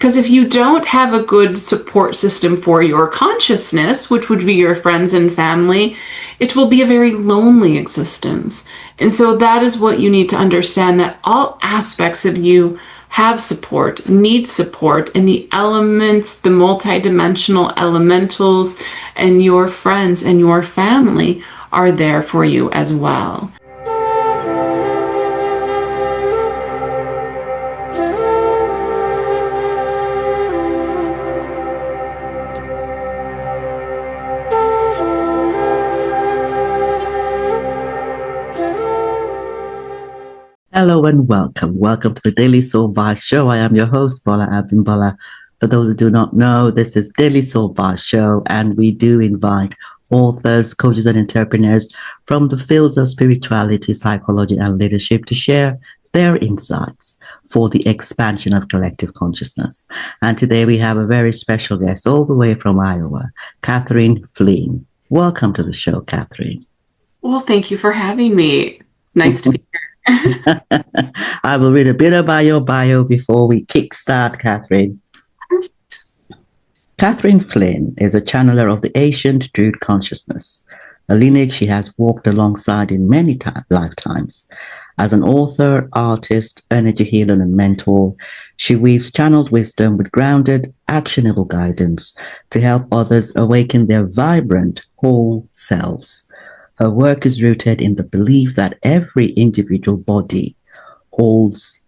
Because if you don't have a good support system for your consciousness, which would be your friends and family, it will be a very lonely existence. And so that is what you need to understand, that all aspects of you have support, need support, and the elements, the multidimensional elementals, and your friends and your family are there for you as well. Hello and welcome. Welcome to the Daily Soul Bytes Show. I am your host, Bolaabimbola. For those who do not know, this is Daily Soul Bytes Show, and we do invite authors, coaches, and entrepreneurs from the fields of spirituality, psychology, and leadership to share their insights for the expansion of collective consciousness. And today we have a very special guest all the way from Iowa, Katherine Flynn. Welcome to the show, Katherine. Well, thank you for having me. Nice to be here. I will read a bit about your bio before we kickstart, Katherine. Katherine Flynn is a channeler of the ancient Druid consciousness, a lineage she has walked alongside in many lifetimes. As an author, artist, energy healer, and mentor, she weaves channeled wisdom with grounded, actionable guidance to help others awaken their vibrant, whole selves. Her work is rooted in the belief that every individual body holds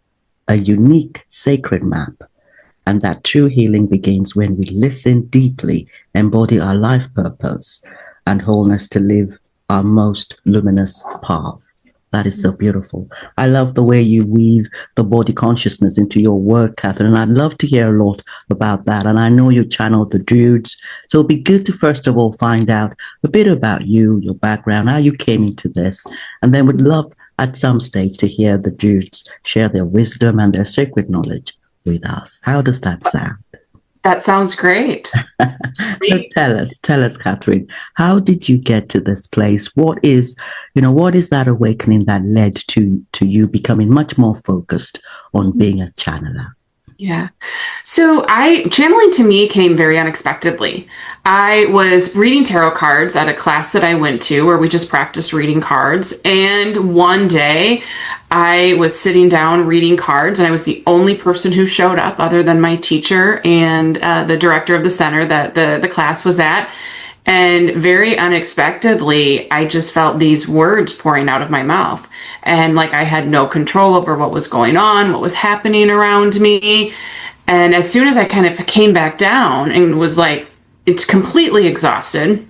a unique sacred map, and that true healing begins when we listen deeply, embody our life purpose and wholeness to live our most luminous path. That is so beautiful. I love the way you weave the body consciousness into your work, Katherine, and I'd love to hear a lot about that. And I know you channeled the Druids, so it'd be good to first of all find out a bit about you, your background, how you came into this, and then would love at some stage to hear the Druids share their wisdom and their sacred knowledge with us. How does that sound? That sounds great. So tell us, Katherine, how did you get to this place? What is that awakening that led to you becoming much more focused on being a channeler? Yeah. So channeling to me came very unexpectedly. I was reading tarot cards at a class that I went to where we just practiced reading cards. And one day I was sitting down reading cards, and I was the only person who showed up other than my teacher and the director of the center that the class was at. And very unexpectedly, I just felt these words pouring out of my mouth. And like I had no control over what was going on, what was happening around me. And as soon as I kind of came back down and was like, it's completely exhausted,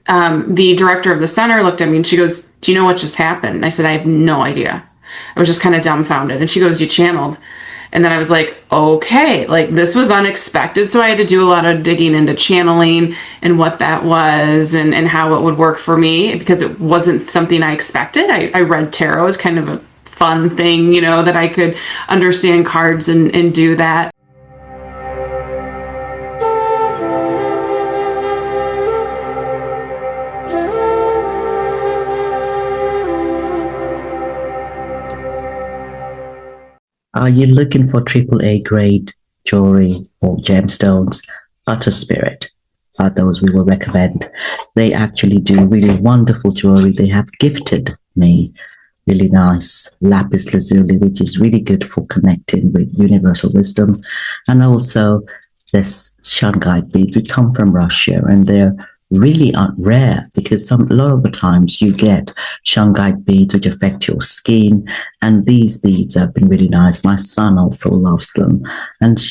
the director of the center looked at me and she goes, "Do you know what just happened?" And I said, "I have no idea." I was just kind of dumbfounded. And she goes, "You channeled." And then I was like, okay, like this was unexpected. So I had to do a lot of digging into channeling and what that was and how it would work for me, because it wasn't something I expected. I read tarot as kind of a fun thing, that I could understand cards and do that. Are you looking for AAA grade jewelry or gemstones? Utter Spirit are those we will recommend. They actually do really wonderful jewelry. They have gifted me really nice lapis lazuli, which is really good for connecting with universal wisdom. And also this shungite beads, which come from Russia, and they're really rare because a lot of the times you get shungite beads which affect your skin, and these beads have been really nice. My son also loves them, and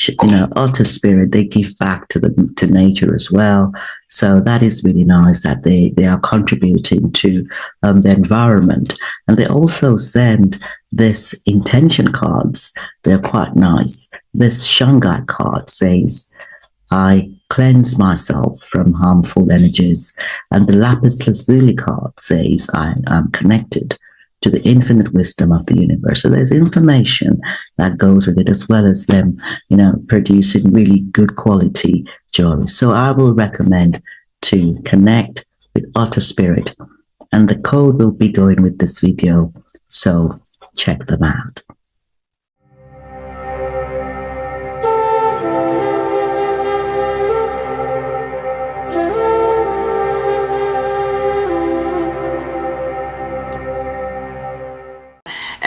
Utter Spirit, they give back to nature as well, so that is really nice that they are contributing to the environment. And they also send this intention cards. They're quite nice. This shungite card says, "I cleanse myself from harmful energies." And the lapis lazuli card says, "I am connected to the infinite wisdom of the universe." So there's information that goes with it, as well as them, producing really good quality jewelry. So I will recommend to connect with Utter Spirit, and the code will be going with this video. So check them out.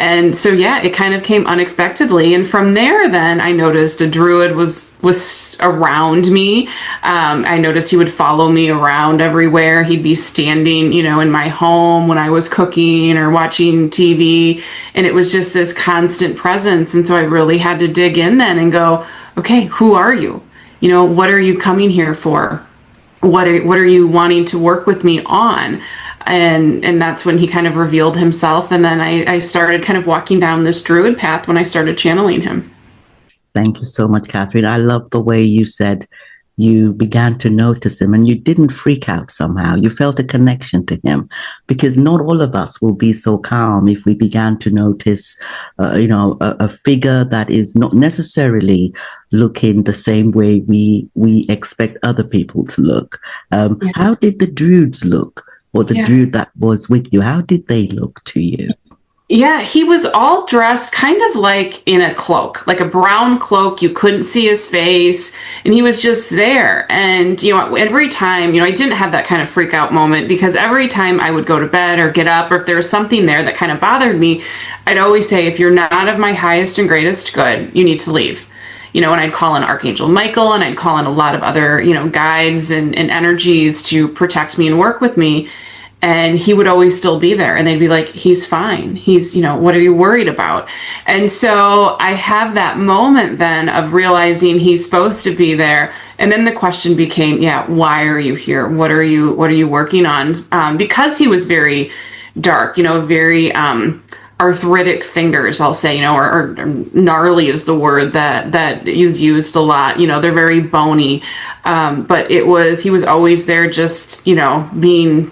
And so, yeah, it kind of came unexpectedly. And from there, then I noticed a Druid was around me. I noticed he would follow me around everywhere. He'd be standing, in my home when I was cooking or watching TV. And it was just this constant presence. And so I really had to dig in then and go, okay, who are you? What are you coming here for? What are you wanting to work with me on? And that's when he kind of revealed himself. And then I started kind of walking down this Druid path when I started channeling him. Thank you so much, Catherine. I love the way you said you began to notice him and you didn't freak out somehow. You felt a connection to him, because not all of us will be so calm if we began to notice, a figure that is not necessarily looking the same way we expect other people to look. Yeah. How did the Druids look, or the Yeah. Druid that was with you? How did they look to you? Yeah, he was all dressed kind of like in a cloak, like a brown cloak. You couldn't see his face, and he was just there. And, every time, I didn't have that kind of freak out moment, because every time I would go to bed or get up, or if there was something there that kind of bothered me, I'd always say, if you're not of my highest and greatest good, you need to leave. And I'd call in Archangel Michael, and I'd call in a lot of other, guides and energies to protect me and work with me. And he would always still be there, and they'd be like, he's fine. He's, what are you worried about? And so I have that moment then of realizing he's supposed to be there. And then the question became, why are you here? What are you working on? Because he was very dark, very, arthritic fingers, I'll say, or gnarly is the word that is used a lot. They're very bony. But he was always there, just, being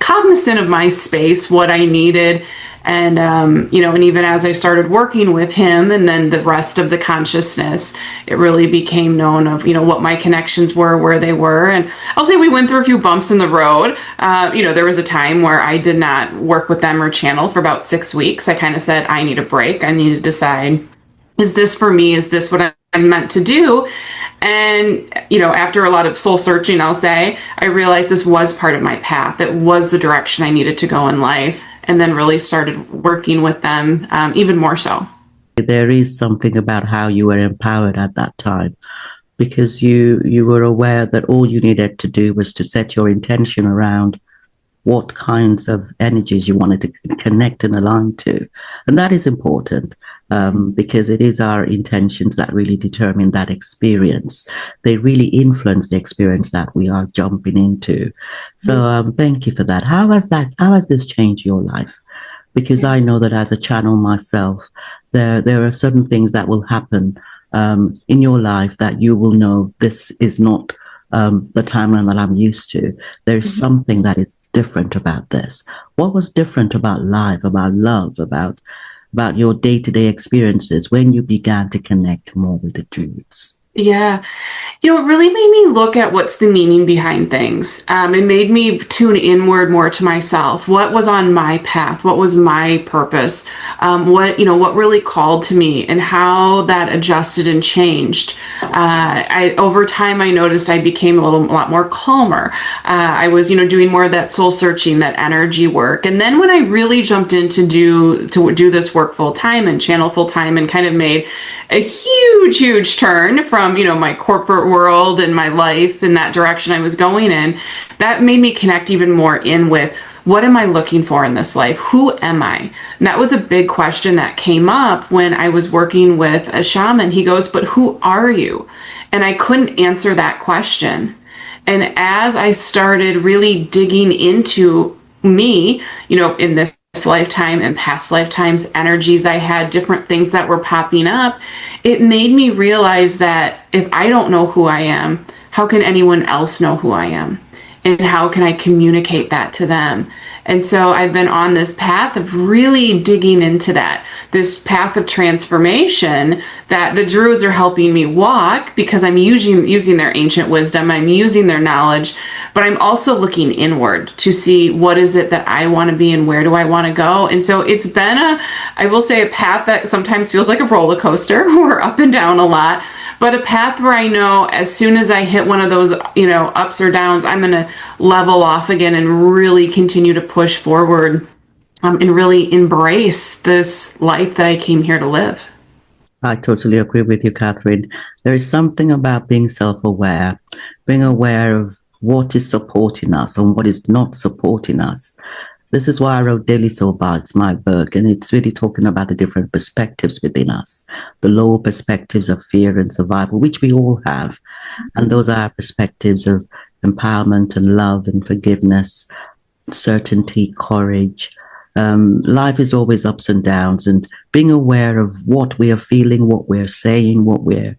cognizant of my space, what I needed. And, and even as I started working with him and then the rest of the consciousness, it really became known of, what my connections were, where they were. And I'll say we went through a few bumps in the road. There was a time where I did not work with them or channel for about 6 weeks. I kind of said, I need a break. I need to decide, is this for me? Is this what I'm meant to do? And, after a lot of soul searching, I'll say, I realized this was part of my path. It was the direction I needed to go in life, and then really started working with them even more so. There is something about how you were empowered at that time, because you were aware that all you needed to do was to set your intention around what kinds of energies you wanted to connect and align to. And that is important, because it is our intentions that really determine that experience. They really influence the experience that we are jumping into. So thank you for that. How has this changed your life? Because I know that as a channel myself, there are certain things that will happen in your life that you will know this is not the timeline that I'm used to. There's something that is different about this. What was different about life, about love, about your day-to-day experiences when you began to connect more with the Druids? Yeah. It really made me look at what's the meaning behind things. It made me tune inward more to myself. What was on my path? What was my purpose? What really called to me, and how that adjusted and changed. Over time, I noticed I became a lot more calmer. I was, doing more of that soul searching, that energy work. And then when I really jumped in to do this work full time and channel full time, and kind of made a huge turn from, my corporate world and my life in that direction I was going in, that made me connect even more in with, what am I looking for in this life? Who am I? And that was a big question that came up when I was working with a shaman. He goes, but who are you? And I couldn't answer that question. And as I started really digging into me, in this lifetime and past lifetimes, energies I had, different things that were popping up, it made me realize that if I don't know who I am, how can anyone else know who I am? And how can I communicate that to them? And so I've been on this path of really digging into that, this path of transformation that the Druids are helping me walk, because I'm using their ancient wisdom, I'm using their knowledge, but I'm also looking inward to see what is it that I want to be and where do I want to go. And so it's been I will say, a path that sometimes feels like a roller coaster. We're up and down a lot, but a path where I know as soon as I hit one of those, ups or downs, I'm going to level off again and really continue to push forward and really embrace this life that I came here to live. I totally agree with you, Catherine. There is something about being self-aware, being aware of what is supporting us and what is not supporting us. This is why I wrote Daily Soul Bytes, my book, and it's really talking about the different perspectives within us, the lower perspectives of fear and survival, which we all have. And those are perspectives of empowerment and love and forgiveness, certainty, courage. Life is always ups and downs, and being aware of what we are feeling, what we're saying, what we're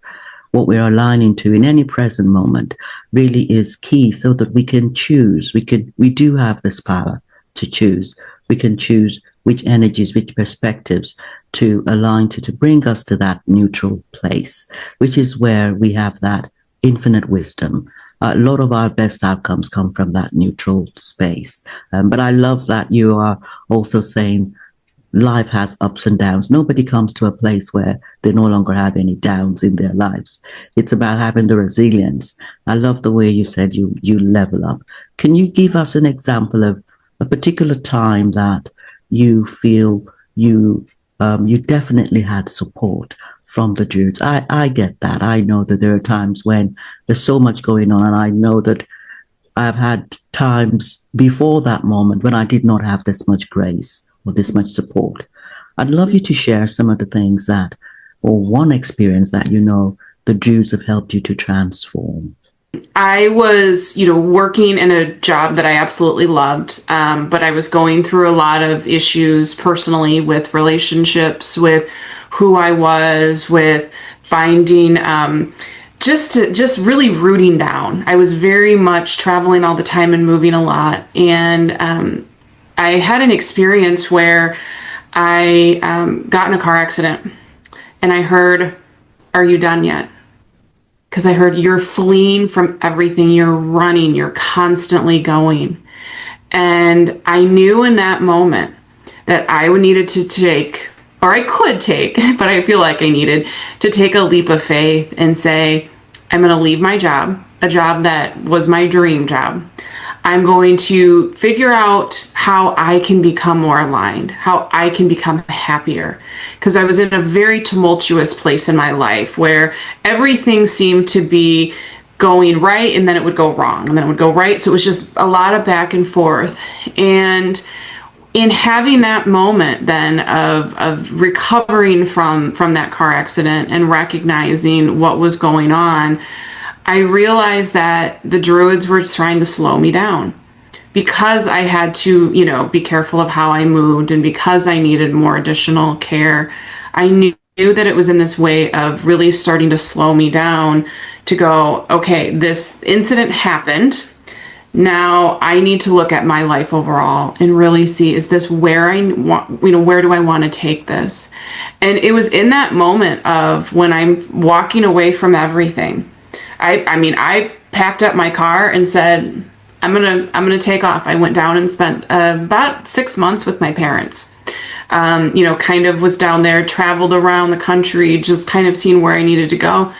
aligning to in any present moment really is key, so that we can choose. We do have this power to choose. We can choose which energies, which perspectives to align to bring us to that neutral place, which is where we have that infinite wisdom. A lot of our best outcomes come from that neutral space. But I love that you are also saying life has ups and downs. Nobody comes to a place where they no longer have any downs in their lives. It's about having the resilience. I love the way you said you level up. Can you give us an example of a particular time that you feel you definitely had support from the Druids? I get that. I know that there are times when there's so much going on, and I know that I've had times before that moment when I did not have this much grace or this much support. I'd love you to share some of the things that, or one experience that the Druids have helped you to transform. I was, working in a job that I absolutely loved, but I was going through a lot of issues personally with relationships, with who I was, with finding, just really rooting down. I was very much traveling all the time and moving a lot, and I had an experience where I got in a car accident, and I heard, "Are you done yet?" Because I heard, "You're fleeing from everything, you're running, you're constantly going." And I knew in that moment that I would needed to take, or I could take, but I feel like I needed to take a leap of faith and say, I'm going to leave my job, a job that was my dream job. I'm going to figure out how I can become more aligned, how I can become happier. Because I was in a very tumultuous place in my life where everything seemed to be going right, and then it would go wrong, and then it would go right. So it was just a lot of back and forth. And in having that moment then of recovering from that car accident and recognizing what was going on, I realized that the Druids were trying to slow me down because I had to, be careful of how I moved, and because I needed more additional care. I knew that it was in this way of really starting to slow me down to go, okay, this incident happened. Now I need to look at my life overall and really see, is this where I want, where do I want to take this? And it was in that moment of when I'm walking away from everything. I packed up my car and said, I'm gonna take off. I went down and spent about 6 months with my parents. Kind of was down there, traveled around the country, just kind of seeing where I needed to go.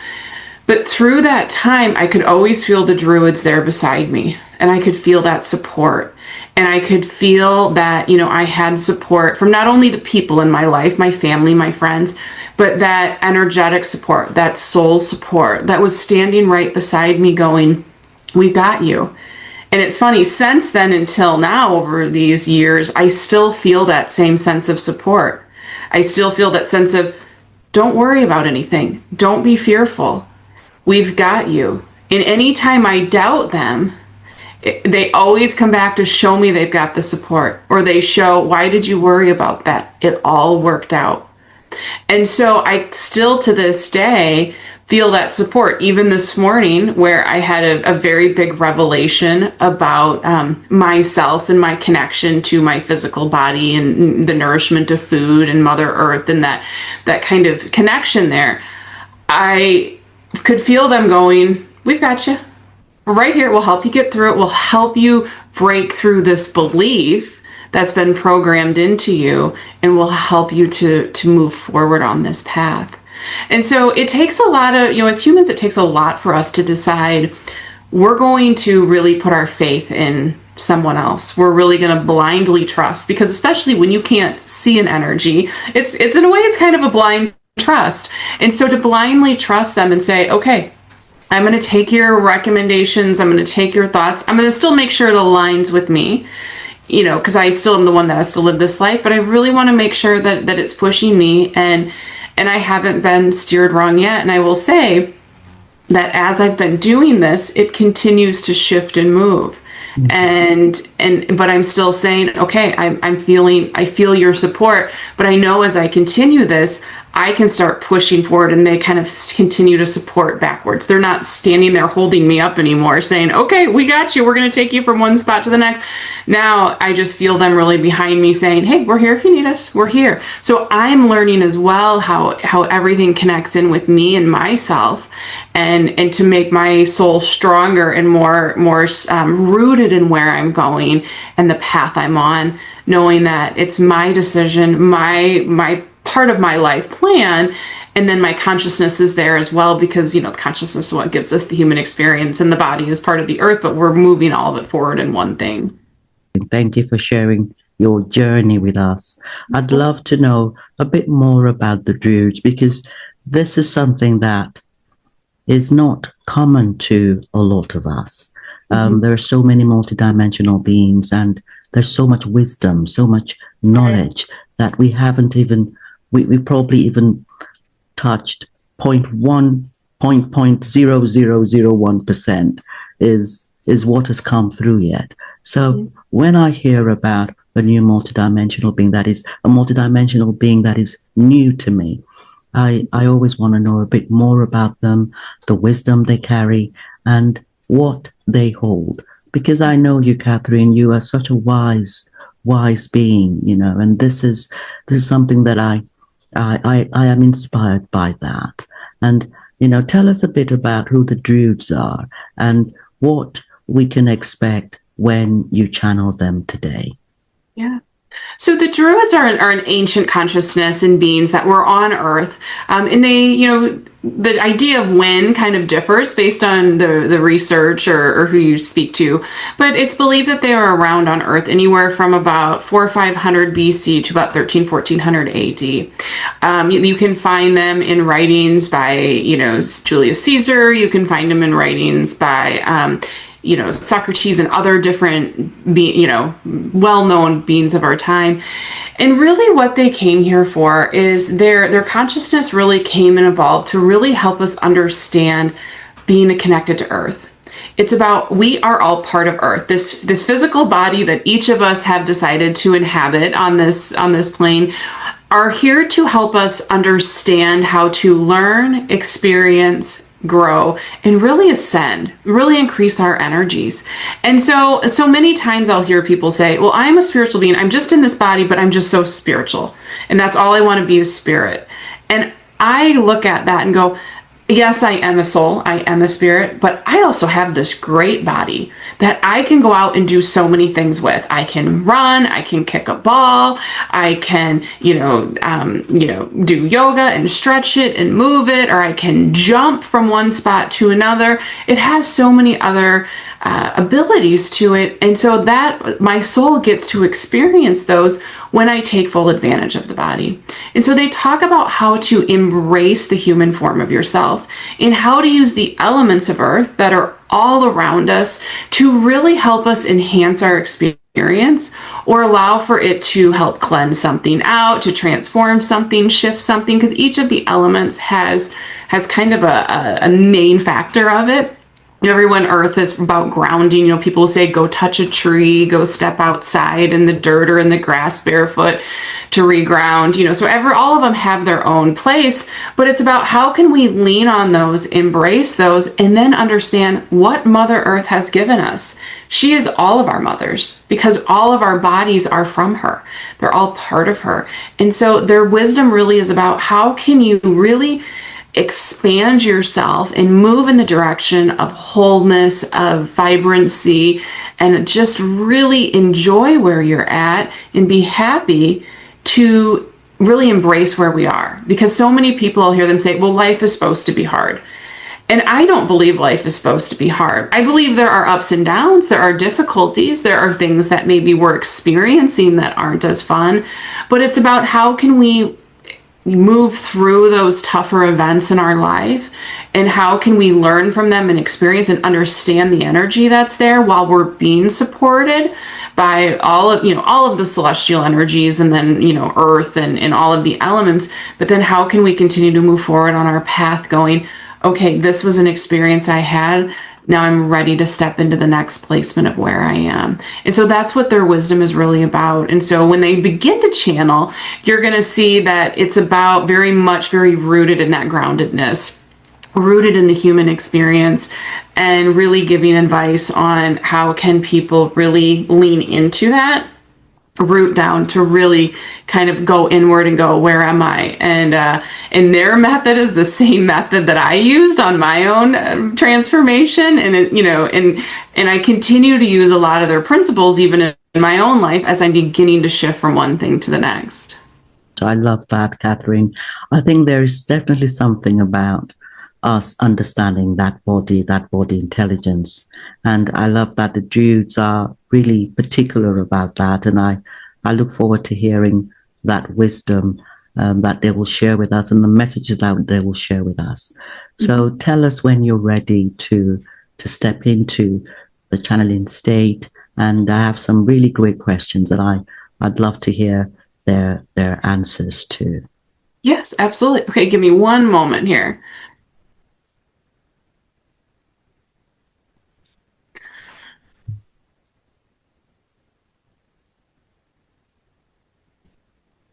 But through that time, I could always feel the Druids there beside me, and I could feel that support. And I could feel that, I had support from not only the people in my life, my family, my friends, but that energetic support, that soul support that was standing right beside me going, we got you. And it's funny, since then until now, over these years, I still feel that same sense of support. I still feel that sense of, don't worry about anything. Don't be fearful. We've got you. And anytime I doubt them, they always come back to show me they've got the support, or they show, why did you worry about that? It all worked out. And so I still to this day feel that support. Even this morning, where I had a very big revelation about myself and my connection to my physical body and the nourishment of food and Mother Earth and that kind of connection there, I could feel them going, we've got you. We're right here. We'll help you get through it. We'll help you break through this belief that's been programmed into you, and we'll help you to move forward on this path. And so it takes a lot of, as humans, it takes a lot for us to decide we're going to really put our faith in someone else. We're really going to blindly trust, because especially when you can't see an energy, it's in a way, it's kind of a blind trust. And so to blindly trust them and say, okay, I'm going to take your recommendations, I'm going to take your thoughts, I'm going to still make sure it aligns with me, because I still am the one that has to live this life, but I really want to make sure that it's pushing me, and I haven't been steered wrong yet. And I will say that as I've been doing this, it continues to shift and move. But I'm still saying, okay, I feel your support, but I know as I continue this, I can start pushing forward, and they kind of continue to support backwards. They're not standing there holding me up anymore saying, okay, we got you, we're going to take you from one spot to the next. Now I just feel them really behind me saying, hey, we're here if you need us, we're here. So I'm learning as well how everything connects in with me and myself, and to make my soul stronger and more rooted in where I'm going and the path I'm on, knowing that it's my decision, my part of my life plan, and then my consciousness is there as well, because consciousness is what gives us the human experience, and the body is part of the earth, but we're moving all of it forward in one thing. Thank you for sharing your journey with us. I'd love to know a bit more about the Druids, because this is something that is not common to a lot of us. There are so many multidimensional beings, and there's so much wisdom, so much knowledge that we haven't even, we probably even touched 0.0001% is what has come through yet. So when I hear about a new multidimensional being, that is a multidimensional being that is new to me, I always want to know a bit more about them, the wisdom they carry, and what they hold. Because I know you, Katherine, you are such a wise being, and this is something that I am inspired by that. And, tell us a bit about who the Druids are and what we can expect when you channel them today. Yeah. So the Druids are an ancient consciousness and beings that were on Earth, and they, the idea of when kind of differs based on the research or who you speak to, but it's believed that they are around on Earth anywhere from about 400 or 500 BC to about 1300, 1400 AD. You can find them in writings by, Julius Caesar. You can find them in writings by Socrates and other different, well-known beings of our time. And really what they came here for is their consciousness really came and evolved to really help us understand being connected to Earth. It's about, we are all part of Earth. This physical body that each of us have decided to inhabit on this plane are here to help us understand how to learn, experience, grow, and really ascend, really increase our energies. And so many times I'll hear people say, well, I'm a spiritual being. I'm just in this body, but I'm just so spiritual. And that's all I want to be is spirit. And I look at that and go, yes, I am a soul, I am a spirit, but I also have this great body that I can go out and do so many things with. I can run, I can kick a ball, I can, do yoga and stretch it and move it, or I can jump from one spot to another. It has so many other abilities to it. And so that my soul gets to experience those when I take full advantage of the body. And so they talk about how to embrace the human form of yourself and how to use the elements of Earth that are all around us to really help us enhance our experience or allow for it to help cleanse something out, to transform something, shift something, because each of the elements has kind of a main factor of it. Everyone, Earth is about grounding. People say, go touch a tree, go step outside in the dirt or in the grass barefoot to reground. So all of them have their own place, but it's about how can we lean on those, embrace those, and then understand what Mother Earth has given us. She is all of our mothers because all of our bodies are from her. They're all part of her. And so their wisdom really is about how can you really expand yourself and move in the direction of wholeness, of vibrancy, and just really enjoy where you're at and be happy to really embrace where we are. Because so many people, I'll hear them say, well, life is supposed to be hard. And I don't believe life is supposed to be hard. I believe there are ups and downs, there are difficulties, there are things that maybe we're experiencing that aren't as fun, but it's about how can we move through those tougher events in our life, and how can we learn from them and experience and understand the energy that's there while we're being supported by all of the celestial energies, and then earth and all of the elements. But then how can we continue to move forward on our path, going, okay, this was an experience I had, now I'm ready to step into the next placement of where I am. And so that's what their wisdom is really about. And so when they begin to channel, you're going to see that it's about very rooted in that groundedness, rooted in the human experience, and really giving advice on how can people really lean into that root down to really kind of go inward and go, where am I? And their method is the same method that I used on my own transformation. And and I continue to use a lot of their principles even in my own life as I'm beginning to shift from one thing to the next. I love that, Katherine. I think there is definitely something about us understanding that body intelligence. And I love that the Druids are really particular about that. And I look forward to hearing that wisdom that they will share with us, and the messages that they will share with us. So tell us when you're ready to step into the channeling state. And I have some really great questions that I'd love to hear their answers to. Yes, absolutely. Okay, give me one moment here.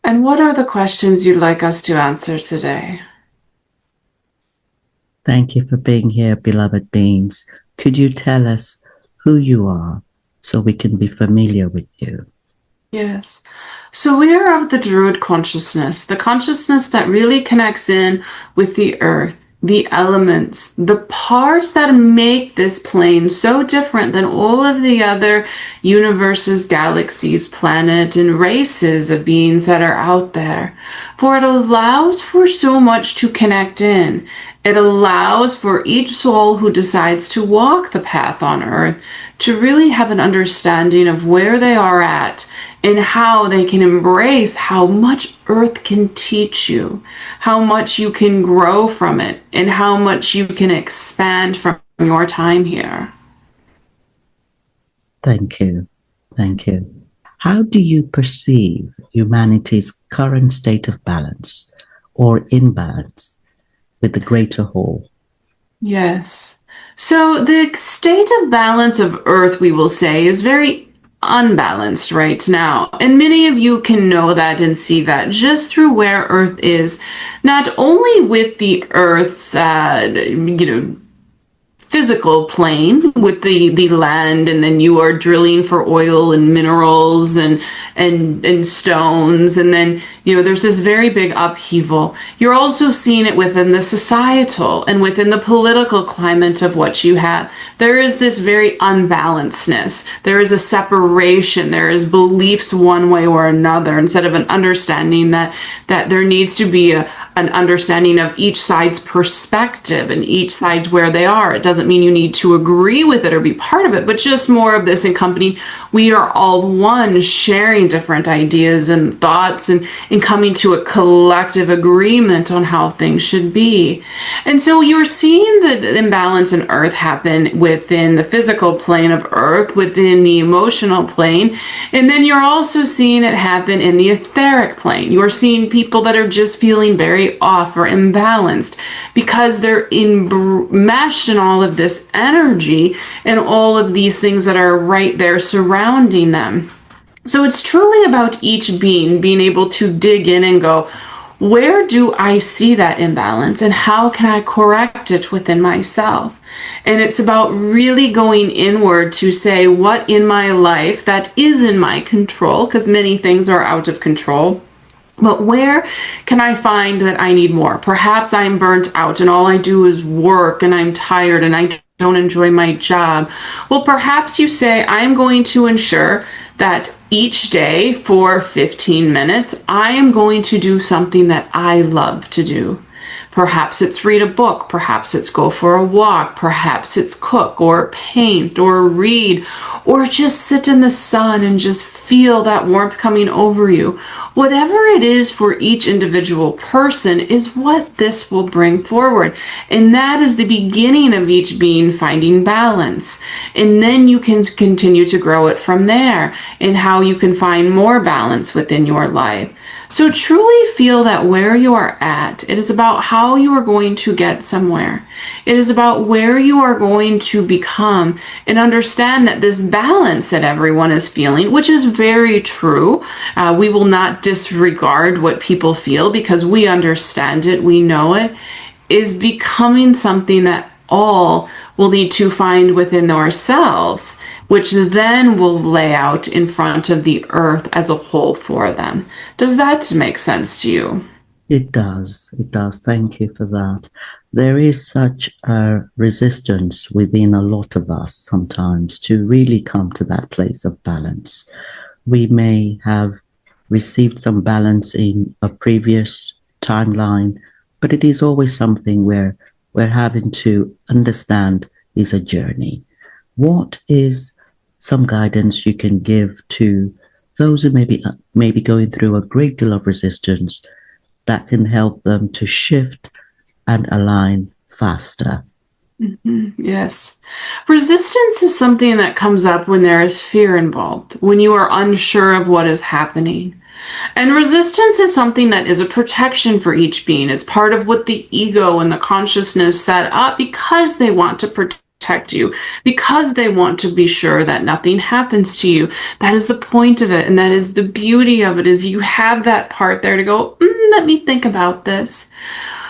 And what are the questions you'd like us to answer today? Thank you for being here, beloved beings. Could you tell us who you are so we can be familiar with you? Yes. So we are of the Druid consciousness, the consciousness that really connects in with the earth, the elements, the parts that make this plane so different than all of the other universes, galaxies, planet, and races of beings that are out there. For it allows for so much to connect in. It allows for each soul who decides to walk the path on earth to really have an understanding of where they are at, and how they can embrace how much earth can teach you, how much you can grow from it, and how much you can expand from your time here. Thank you. Thank you. How do you perceive humanity's current state of balance or imbalance with the greater whole? Yes. So the state of balance of earth, we will say, is very unbalanced right now. And many of you can know that and see that just through where earth is, not only with the earth's, physical plane with the land, and then you are drilling for oil and minerals and stones, and then there's this very big upheaval. You're also seeing it within the societal and within the political climate of what you have. There is this very unbalancedness. There is a separation. There is beliefs one way or another, instead of an understanding that there needs to be an understanding of each side's perspective and each side's where they are. It doesn't mean you need to agree with it or be part of it, but just more of this in company. We are all one, sharing different ideas and thoughts, and coming to a collective agreement on how things should be. And so you're seeing the imbalance in earth happen within the physical plane of earth, within the emotional plane, and then you're also seeing it happen in the etheric plane. You're seeing people that are just feeling very off or imbalanced because they're enmeshed in all of this energy and all of these things that are right there surrounding them. So it's truly about each being being able to dig in and go, where do I see that imbalance, and how can I correct it within myself? And it's about really going inward to say what in my life that is in my control, because many things are out of control. But where can I find that I need more? Perhaps I'm burnt out and all I do is work and I'm tired and I don't enjoy my job. Well, perhaps you say, I'm going to ensure that each day for 15 minutes, I am going to do something that I love to do. Perhaps it's read a book, perhaps it's go for a walk, perhaps it's cook or paint or read, or just sit in the sun and just feel that warmth coming over you. Whatever it is for each individual person is what this will bring forward. And that is the beginning of each being finding balance. And then you can continue to grow it from there, and how you can find more balance within your life. So truly feel that where you are at, it is about how you are going to get somewhere. It is about where you are going to become, and understand that this balance that everyone is feeling, which is very true, we will not disregard what people feel because we understand it, we know it, is becoming something that all will need to find within ourselves, which then will lay out in front of the earth as a whole for them. Does that make sense to you? It does. It does. Thank you for that. There is such a resistance within a lot of us sometimes to really come to that place of balance. We may have received some balance in a previous timeline, but it is always something where we're having to understand is a journey. What is some guidance you can give to those who may be going through a great deal of resistance that can help them to shift and align faster? Yes. Resistance is something that comes up when there is fear involved, when you are unsure of what is happening. And resistance is something that is a protection for each being. It's part of what the ego and the consciousness set up because they want to protect you, because they want to be sure that nothing happens to you. That is the point of it. And that is the beauty of it, is you have that part there to go, let me think about this.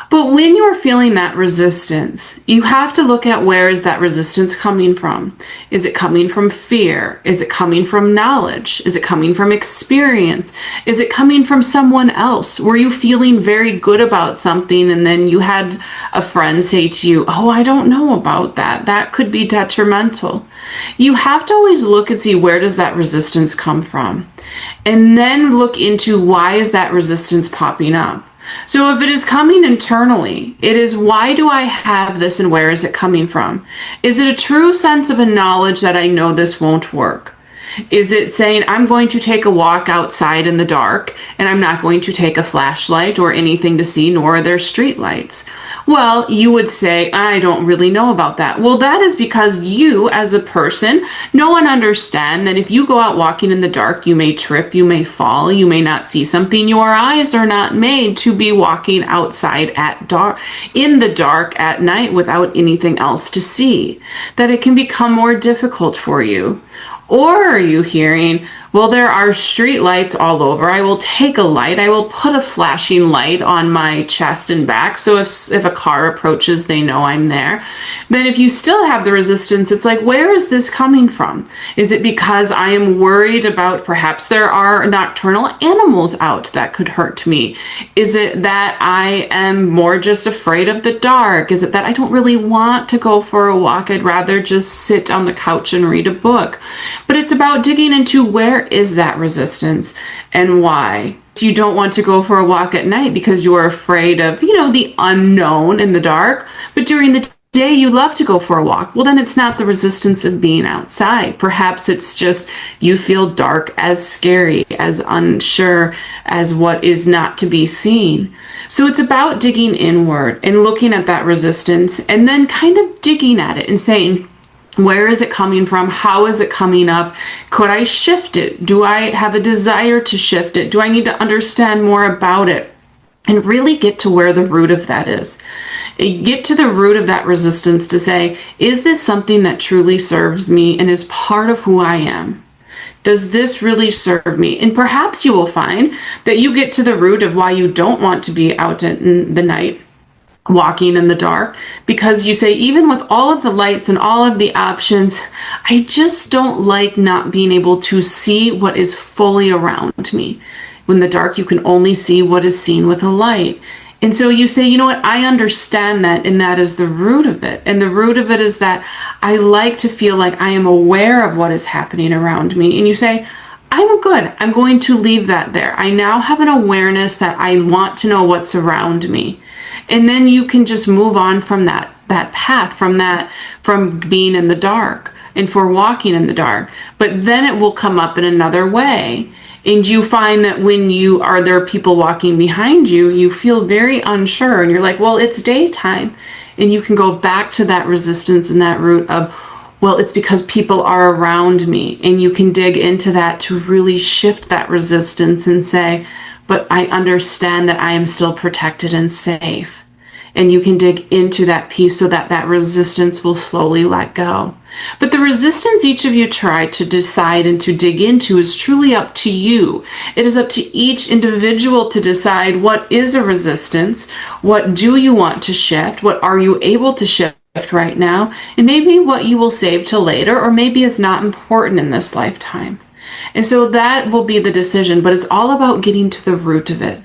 But when you're feeling that resistance, you have to look at, where is that resistance coming from? Is it coming from fear? Is it coming from knowledge? Is it coming from experience? Is it coming from someone else? Were you feeling very good about something and then you had a friend say to you, oh, I don't know about that. That could be detrimental. You have to always look and see, where does that resistance come from? And then look into, why is that resistance popping up? So if it is coming internally, it is, why do I have this and where is it coming from? Is it a true sense of a knowledge that I know this won't work? Is it saying, I'm going to take a walk outside in the dark and I'm not going to take a flashlight or anything to see, nor are there street lights? Well, you would say, I don't really know about that. Well, that is because you as a person know and understand that if you go out walking in the dark, you may trip, you may fall, you may not see something. Your eyes are not made to be walking outside in the dark at night without anything else to see. That it can become more difficult for you. Or are you hearing, well, there are street lights all over. I will take a light. I will put a flashing light on my chest and back. So if a car approaches, they know I'm there. Then if you still have the resistance, it's like, where is this coming from? Is it because I am worried about, perhaps there are nocturnal animals out that could hurt me? Is it that I am more just afraid of the dark? Is it that I don't really want to go for a walk? I'd rather just sit on the couch and read a book. But it's about digging into, where is that resistance and why? You don't want to go for a walk at night because you are afraid of, the unknown in the dark. But during the day, you love to go for a walk. Well, then it's not the resistance of being outside. Perhaps it's just you feel dark as scary, as unsure as what is not to be seen. So it's about digging inward and looking at that resistance and then kind of digging at it and saying, where is it coming from? How is it coming up? Could I shift it? Do I have a desire to shift it? Do I need to understand more about it? And really get to where the root of that is. Get to the root of that resistance to say, is this something that truly serves me and is part of who I am? Does this really serve me? And perhaps you will find that you get to the root of why you don't want to be out in the night, walking in the dark, because you say, even with all of the lights and all of the options, I just don't like not being able to see what is fully around me. In the dark, you can only see what is seen with a light. And so you say, you know what, I understand that, and that is the root of it. And the root of it is that I like to feel like I am aware of what is happening around me. And you say, I'm good. I'm going to leave that there. I now have an awareness that I want to know what's around me. And then you can just move on from that path, from being in the dark and for walking in the dark. But then it will come up in another way. And you find that when there are people walking behind you, you feel very unsure and you're like, well, it's daytime. And you can go back to that resistance and that root of, well, it's because people are around me. And you can dig into that to really shift that resistance and say, but I understand that I am still protected and safe. And you can dig into that piece so that that resistance will slowly let go. But the resistance each of you try to decide and to dig into is truly up to you. It is up to each individual to decide what is a resistance, what do you want to shift, what are you able to shift right now, and maybe what you will save till later, or maybe is not important in this lifetime. And so that will be the decision, but it's all about getting to the root of it.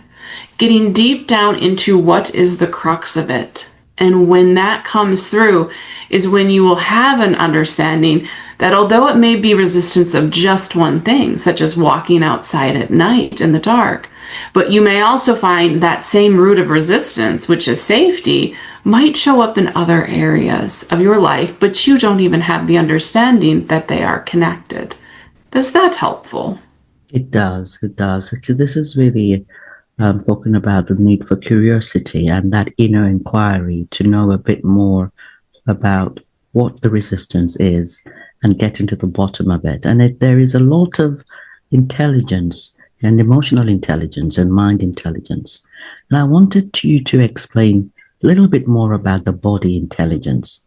Getting deep down into what is the crux of it. And when that comes through is when you will have an understanding that although it may be resistance of just one thing, such as walking outside at night in the dark, but you may also find that same root of resistance, which is safety, might show up in other areas of your life, but you don't even have the understanding that they are connected. Is that helpful? It does, because this is really talking about the need for curiosity and that inner inquiry to know a bit more about what the resistance is and getting to the bottom of it. And there is a lot of intelligence and emotional intelligence and mind intelligence. And I wanted you to explain a little bit more about the body intelligence,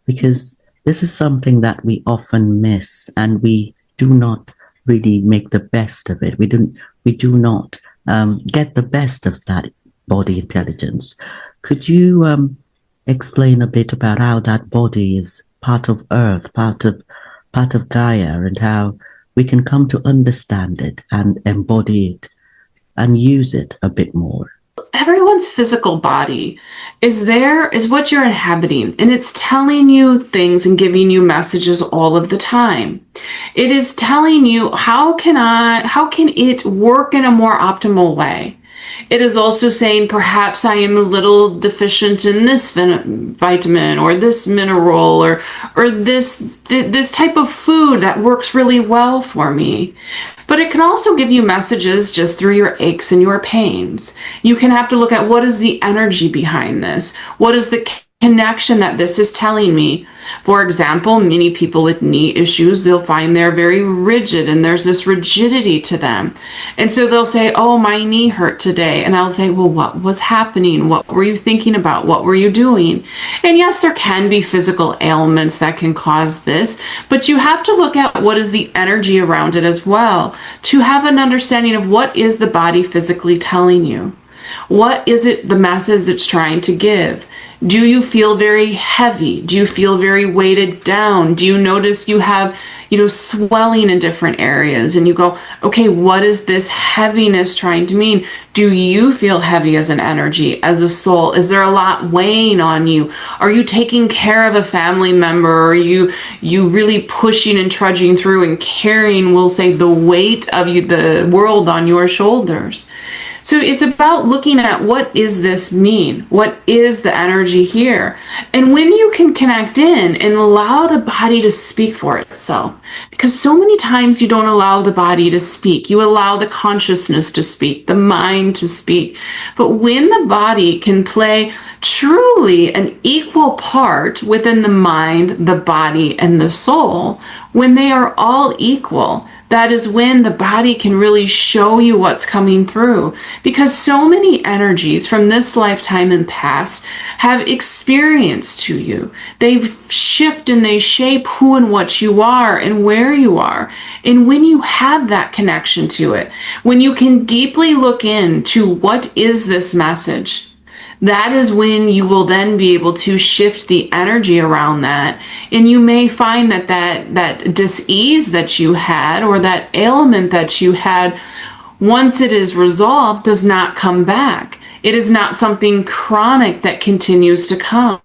because this is something that we often miss and we do not really make the best of it. We do not get the best of that body intelligence. Could you explain a bit about how that body is part of Earth, part of Gaia, and how we can come to understand it and embody it and use it a bit more? Everyone's physical body is what you're inhabiting, and it's telling you things and giving you messages all of the time. It is telling you how can it work in a more optimal way. It is also saying perhaps I am a little deficient in this vitamin or this mineral or this type of food that works really well for me. But it can also give you messages just through your aches and your pains. You can have to look at what is the energy behind this? What is the connection that this is telling me? For example, many people with knee issues, they'll find they're very rigid and there's this rigidity to them. And so they'll say, oh, my knee hurt today. And I'll say, well, what was happening? What were you thinking about? What were you doing? And yes, there can be physical ailments that can cause this, but you have to look at what is the energy around it as well to have an understanding of what is the body physically telling you. What is it, the message it's trying to give? Do you feel very heavy? Do you feel very weighted down? Do you notice you have, swelling in different areas? And you go, okay, what is this heaviness trying to mean? Do you feel heavy as an energy, as a soul? Is there a lot weighing on you? Are you taking care of a family member? Or are you really pushing and trudging through and carrying, we'll say, the weight of the world on your shoulders? So it's about looking at what is this mean? What is the energy here? And when you can connect in and allow the body to speak for itself, because so many times you don't allow the body to speak. You allow the consciousness to speak, the mind to speak. But when the body can play truly an equal part within the mind, the body, and the soul, when they are all equal, that is when the body can really show you what's coming through. Because so many energies from this lifetime and past have experience to you. They shift and they shape who and what you are and where you are. And when you have that connection to it, when you can deeply look into what is this message, that is when you will then be able to shift the energy around that. And you may find that dis-ease that you had or that ailment that you had, once it is resolved, does not come back. It is not something chronic that continues to come.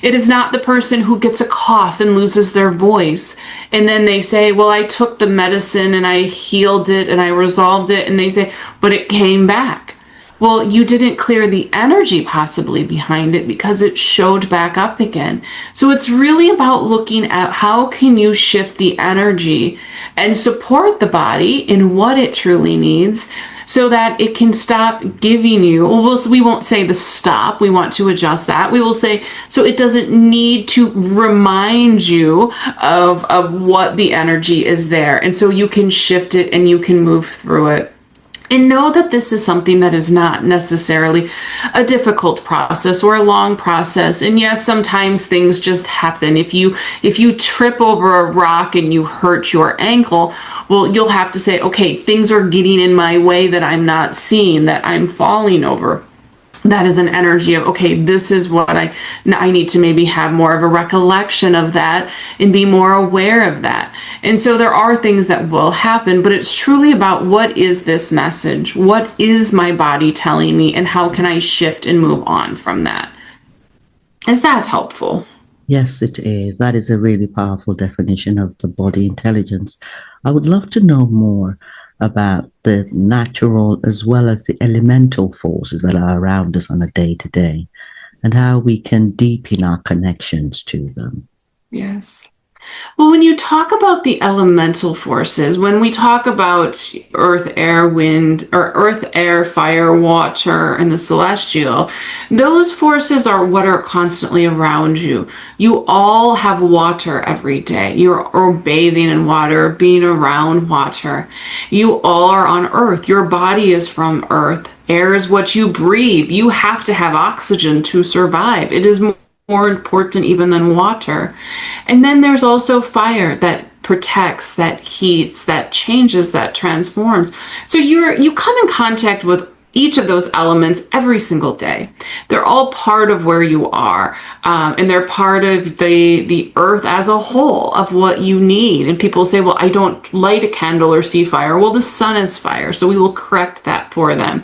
It is not the person who gets a cough and loses their voice. And then they say, well, I took the medicine and I healed it and I resolved it. And they say, but it came back. Well, you didn't clear the energy possibly behind it because it showed back up again. So it's really about looking at how can you shift the energy and support the body in what it truly needs so that it can stop giving you, we won't say the stop, we want to adjust that. We will say, so it doesn't need to remind you of what the energy is there. And so you can shift it and you can move through it. And know that this is something that is not necessarily a difficult process or a long process. And yes, sometimes things just happen. If you trip over a rock and you hurt your ankle, well, you'll have to say, okay, things are getting in my way that I'm not seeing, that I'm falling over. That is an energy of, okay, this is what I need to maybe have more of a recollection of that and be more aware of that. And so there are things that will happen, but it's truly about what is this message? What is my body telling me? And how can I shift and move on from that? Is that helpful? Yes, it is. That is a really powerful definition of the body intelligence. I would love to know more about the natural as well as the elemental forces that are around us on a day-to-day and how we can deepen our connections to them. Yes. Well, when you talk about the elemental forces, when we talk about earth, air, wind, or earth, air, fire, water, and the celestial, those forces are what are constantly around you. You all have water every day. You're bathing in water, being around water. You all are on earth. Your body is from earth. Air is what you breathe. You have to have oxygen to survive. It is more important even than water. And then there's also fire that protects, that heats, that changes, that transforms. So you come in contact with each of those elements every single day. They're all part of where you are, and they're part of the earth as a whole of what you need. And people say, well, I don't light a candle or see fire. Well, the sun is fire, so we will correct that for them.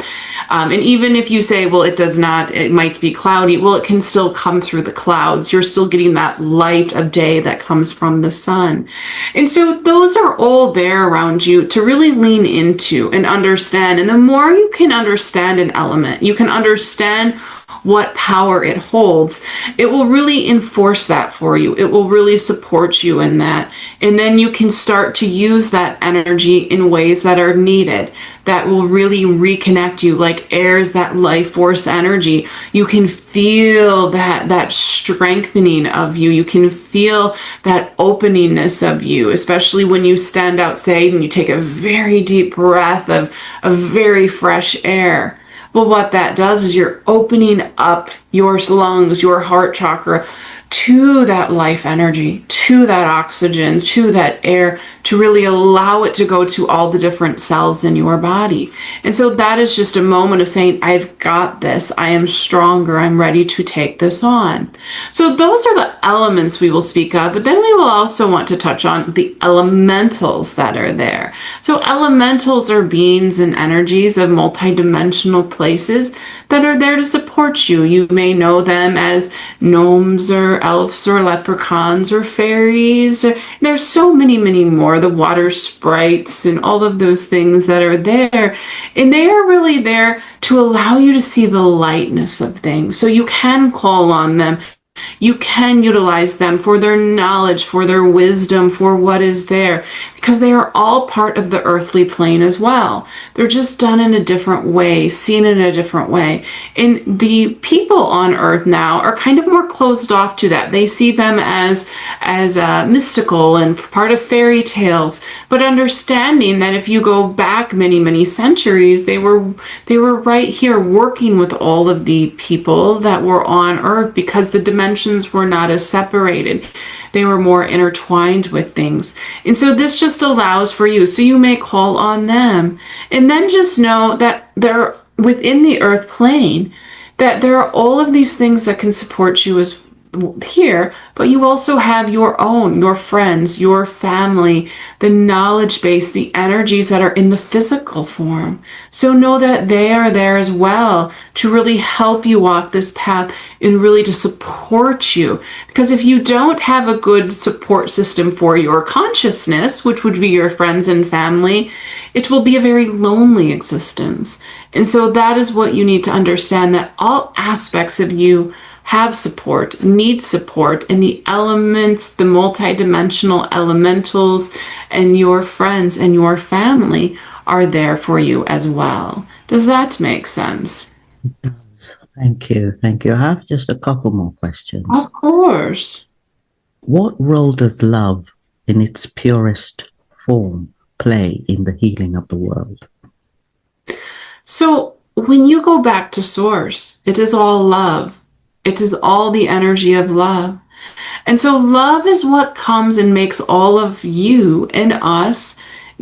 And even if you say, well, it does not, it might be cloudy, well, it can still come through the clouds. You're still getting that light of day that comes from the sun. And so those are all there around you to really lean into and understand. And the more you can understand an element, you can understand what power it holds, it will really enforce that for you. It will really support you in that. And then you can start to use that energy in ways that are needed, that will really reconnect you, like air is that life force energy. You can feel that strengthening of you. You can feel that openingness of you, especially when you stand outside and you take a very deep breath of very fresh air. Well, what that does is you're opening up your lungs, your heart chakra to that life energy, to that oxygen, to that air, to really allow it to go to all the different cells in your body. And so that is just a moment of saying, I've got this, I am stronger, I'm ready to take this on. So those are the elements we will speak of, but then we will also want to touch on the elementals that are there. So elementals are beings and energies of multidimensional places that are there to support you. You may know them as gnomes or elves or leprechauns or fairies. There's so many, many more. The water sprites and all of those things that are there. And they are really there to allow you to see the lightness of things. So you can call on them. You can utilize them for their knowledge, for their wisdom, for what is there, because they are all part of the earthly plane as well. They're just done in a different way, seen in a different way. And the people on earth now are kind of more closed off to that. They see them as mystical and part of fairy tales, but understanding that if you go back many, many centuries, they were right here working with all of the people that were on earth, because the dimensions were not as separated. They were more intertwined with things. And so this just allows for you. So you may call on them. And then just know that they're within the earth plane, that there are all of these things that can support you as here, but you also have your own, your friends, your family, the knowledge base, the energies that are in the physical form. So know that they are there as well to really help you walk this path and really to support you. Because if you don't have a good support system for your consciousness, which would be your friends and family, it will be a very lonely existence. And so that is what you need to understand, that all aspects of you have support, need support, and the elements, the multidimensional elementals, and your friends and your family are there for you as well. Does that make sense? It does. Thank you. Thank you. I have just a couple more questions. Of course. What role does love in its purest form play in the healing of the world? So when you go back to source, it is all love. It is all the energy of love. And so love is what comes and makes all of you and us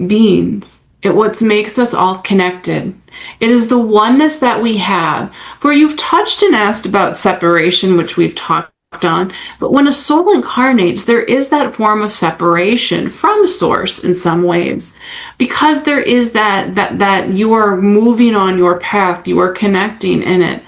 beings. It what makes us all connected. It is the oneness that we have. For you've touched and asked about separation, which we've talked on, but when a soul incarnates, there is that form of separation from source in some ways, because there is that you are moving on your path, you are connecting in it.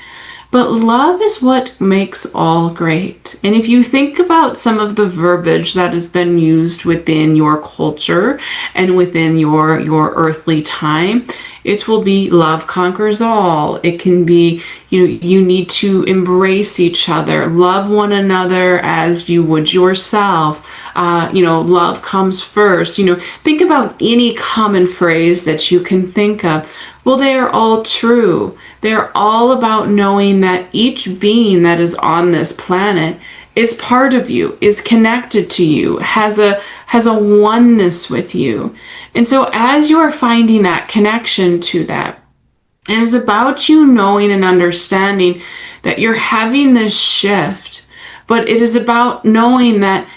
But love is what makes all great. And if you think about some of the verbiage that has been used within your culture and within your earthly time, it will be love conquers all. It can be, you need to embrace each other, love one another as you would yourself. Love comes first. Think about any common phrase that you can think of. Well, they are all true. They're all about knowing that each being that is on this planet is part of you, is connected to you, has a oneness with you. And so as you are finding that connection to that, it is about you knowing and understanding that you're having this shift, but it is about knowing that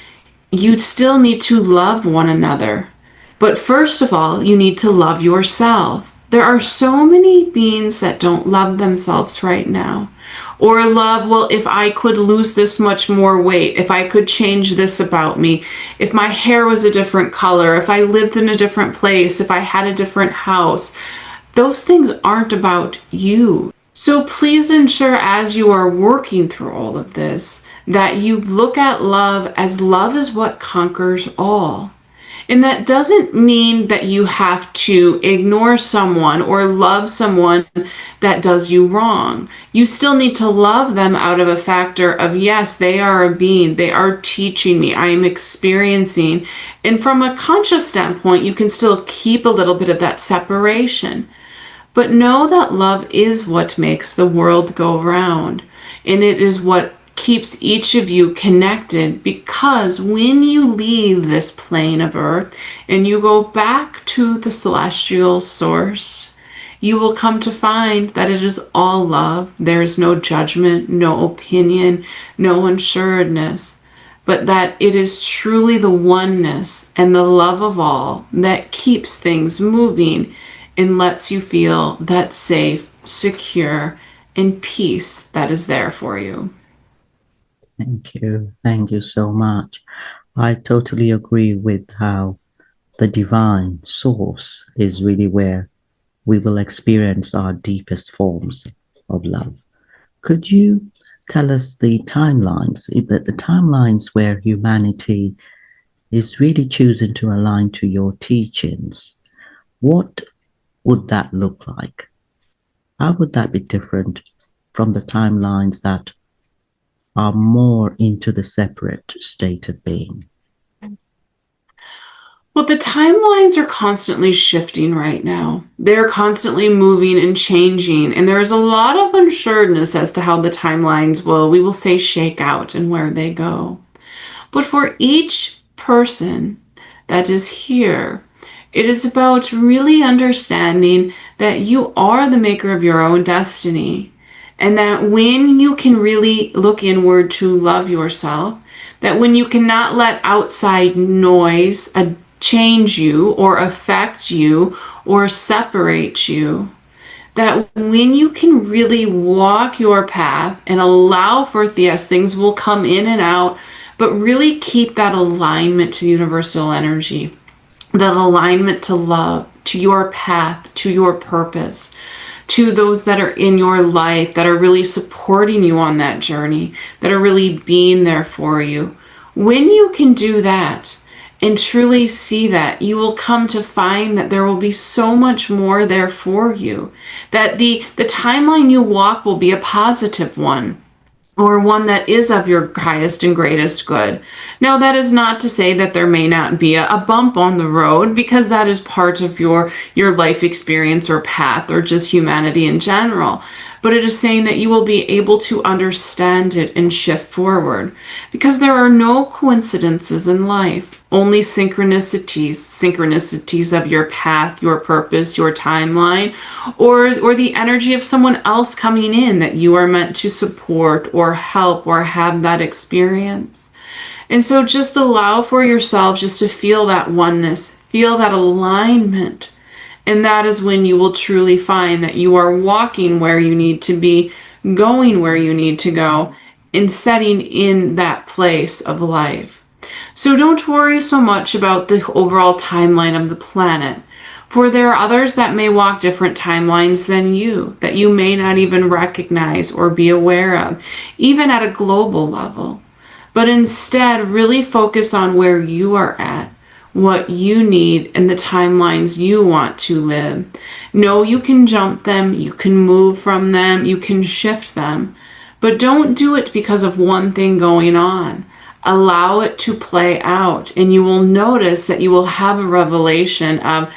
you still need to love one another. But first of all, you need to love yourself. There are so many beings that don't love themselves right now. Or love, well, if I could lose this much more weight, if I could change this about me, if my hair was a different color, if I lived in a different place, if I had a different house, those things aren't about you. So please ensure as you are working through all of this, that you look at love is what conquers all. And that doesn't mean that you have to ignore someone or love someone that does you wrong. You still need to love them out of a factor of, yes, they are a being. They are teaching me. I am experiencing. And from a conscious standpoint, you can still keep a little bit of that separation. But know that love is what makes the world go round. And it is what keeps each of you connected, because when you leave this plane of earth and you go back to the celestial source, you will come to find that it is all love. There is no judgment, no opinion, no unsuredness, but that it is truly the oneness and the love of all that keeps things moving and lets you feel that safe, secure, and peace that is there for you. Thank you. Thank you so much. I totally agree with how the divine source is really where we will experience our deepest forms of love. Could you tell us the timelines, the timelines where humanity is really choosing to align to your teachings? What would that look like? How would that be different from the timelines that are more into the separate state of being? Well, the timelines are constantly shifting right now. They're constantly moving and changing, and there is a lot of unsureness as to how the timelines we will say, shake out and where they go. But for each person that is here, it is about really understanding that you are the maker of your own destiny. And that when you can really look inward to love yourself, that when you cannot let outside noise change you or affect you or separate you, that when you can really walk your path and allow for, yes, things will come in and out, but really keep that alignment to universal energy, that alignment to love, to your path, to your purpose, to those that are in your life, that are really supporting you on that journey, that are really being there for you. When you can do that, and truly see that, you will come to find that there will be so much more there for you, that the timeline you walk will be a positive one, or one that is of your highest and greatest good. Now, that is not to say that there may not be a bump on the road, because that is part of your life experience or path, or just humanity in general. But it is saying that you will be able to understand it and shift forward, because there are no coincidences in life, only synchronicities of your path, your purpose, your timeline, or the energy of someone else coming in that you are meant to support or help or have that experience. And so just allow for yourself just to feel that oneness, feel that alignment. And that is when you will truly find that you are walking where you need to be, going where you need to go, and setting in that place of life. So don't worry so much about the overall timeline of the planet, for there are others that may walk different timelines than you, that you may not even recognize or be aware of, even at a global level. But instead, really focus on where you are at, what you need, and the timelines you want to live. Know you can jump them, you can move from them, you can shift them, but don't do it because of one thing going on. Allow it to play out, and you will notice that you will have a revelation of,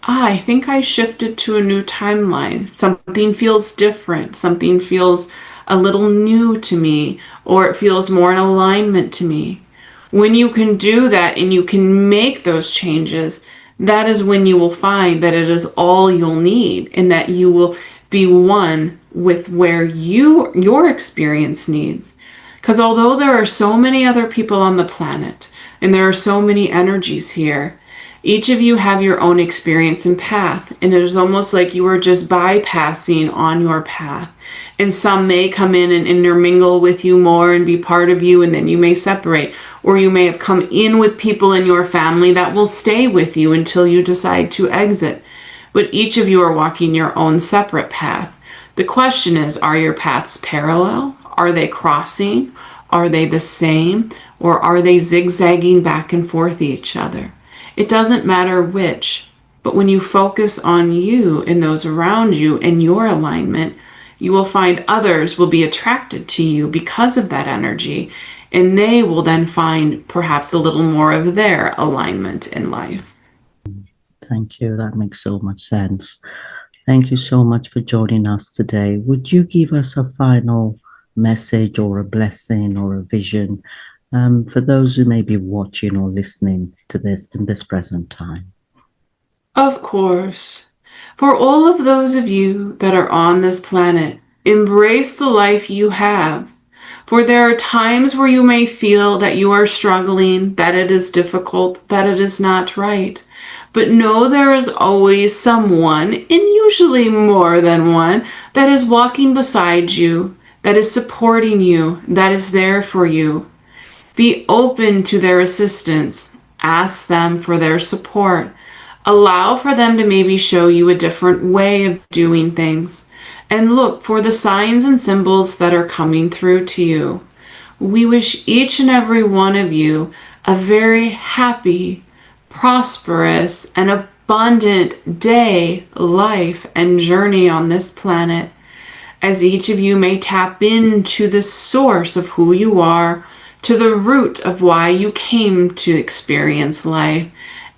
I think I shifted to a new timeline. Something feels different. Something feels a little new to me, or it feels more in alignment to me. When you can do that and you can make those changes, that is when you will find that it is all you'll need, and that you will be one with where your experience needs. Because although there are so many other people on the planet, and there are so many energies here, each of you have your own experience and path, and it is almost like you are just bypassing on your path. And some may come in and intermingle with you more and be part of you, and then you may separate. Or you may have come in with people in your family that will stay with you until you decide to exit. But each of you are walking your own separate path. The question is, are your paths parallel? Are they crossing? Are they the same? Or are they zigzagging back and forth each other? It doesn't matter which, but when you focus on you and those around you and your alignment, you will find others will be attracted to you because of that energy, and they will then find perhaps a little more of their alignment in life. Thank you. That makes so much sense. Thank you so much for joining us today. Would you give us a final message or a blessing or a vision for those who may be watching or listening to this in this present time? Of course. For all of those of you that are on this planet, embrace the life you have. For there are times where you may feel that you are struggling, that it is difficult, that it is not right. But know there is always someone, and usually more than one, that is walking beside you, that is supporting you, that is there for you. Be open to their assistance. Ask them for their support. Allow for them to maybe show you a different way of doing things. And look for the signs and symbols that are coming through to you. We wish each and every one of you a very happy, prosperous, and abundant day, life, and journey on this planet, as each of you may tap into the source of who you are, to the root of why you came to experience life,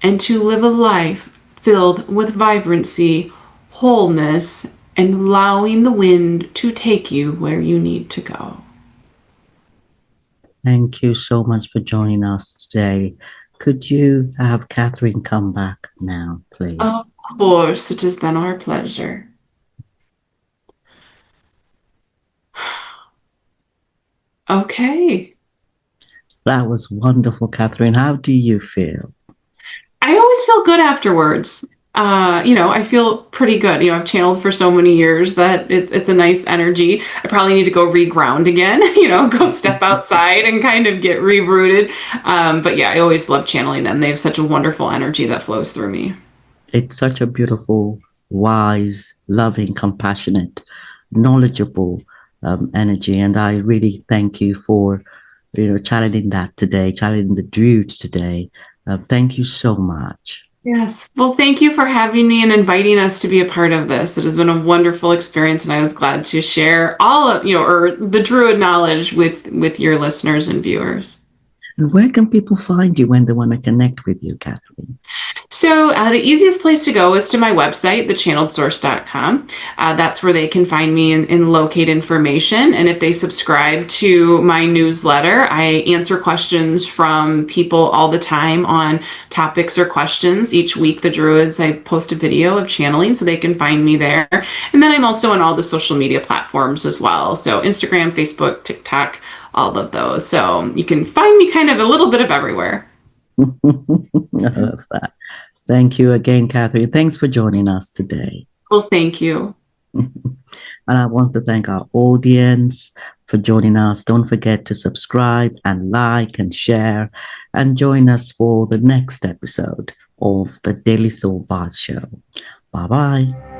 and to live a life filled with vibrancy, wholeness, and allowing the wind to take you where you need to go. Thank you so much for joining us today. Could you have Katherine come back now, please? Of course, it has been our pleasure. Okay. That was wonderful, Katherine. How do you feel? I always feel good afterwards. I feel pretty good. I've channeled for so many years that it's a nice energy. I probably need to go reground again, go step outside and kind of get rebooted. But yeah, I always love channeling them. They have such a wonderful energy that flows through me. It's such a beautiful, wise, loving, compassionate, knowledgeable energy. And I really thank you for, channeling that today, channeling the Druids today. Thank you so much. Yes. Well, thank you for having me and inviting us to be a part of this. It has been a wonderful experience, and I was glad to share all of, or the Druid knowledge with your listeners and viewers. And where can people find you when they want to connect with you, Katherine? So the easiest place to go is to my website, thechannelledsource.com. That's where they can find me and locate information. And if they subscribe to my newsletter, I answer questions from people all the time on topics or questions. Each week, the Druids, I post a video of channeling so they can find me there. And then I'm also on all the social media platforms as well. So Instagram, Facebook, TikTok, all of those. So you can find me kind of a little bit of everywhere. I love that. Thank you again, Katherine. Thanks for joining us today. Well, thank you. And I want to thank our audience for joining us. Don't forget to subscribe and like and share, and join us for the next episode of the Daily Soul Bytes Show. Bye-bye.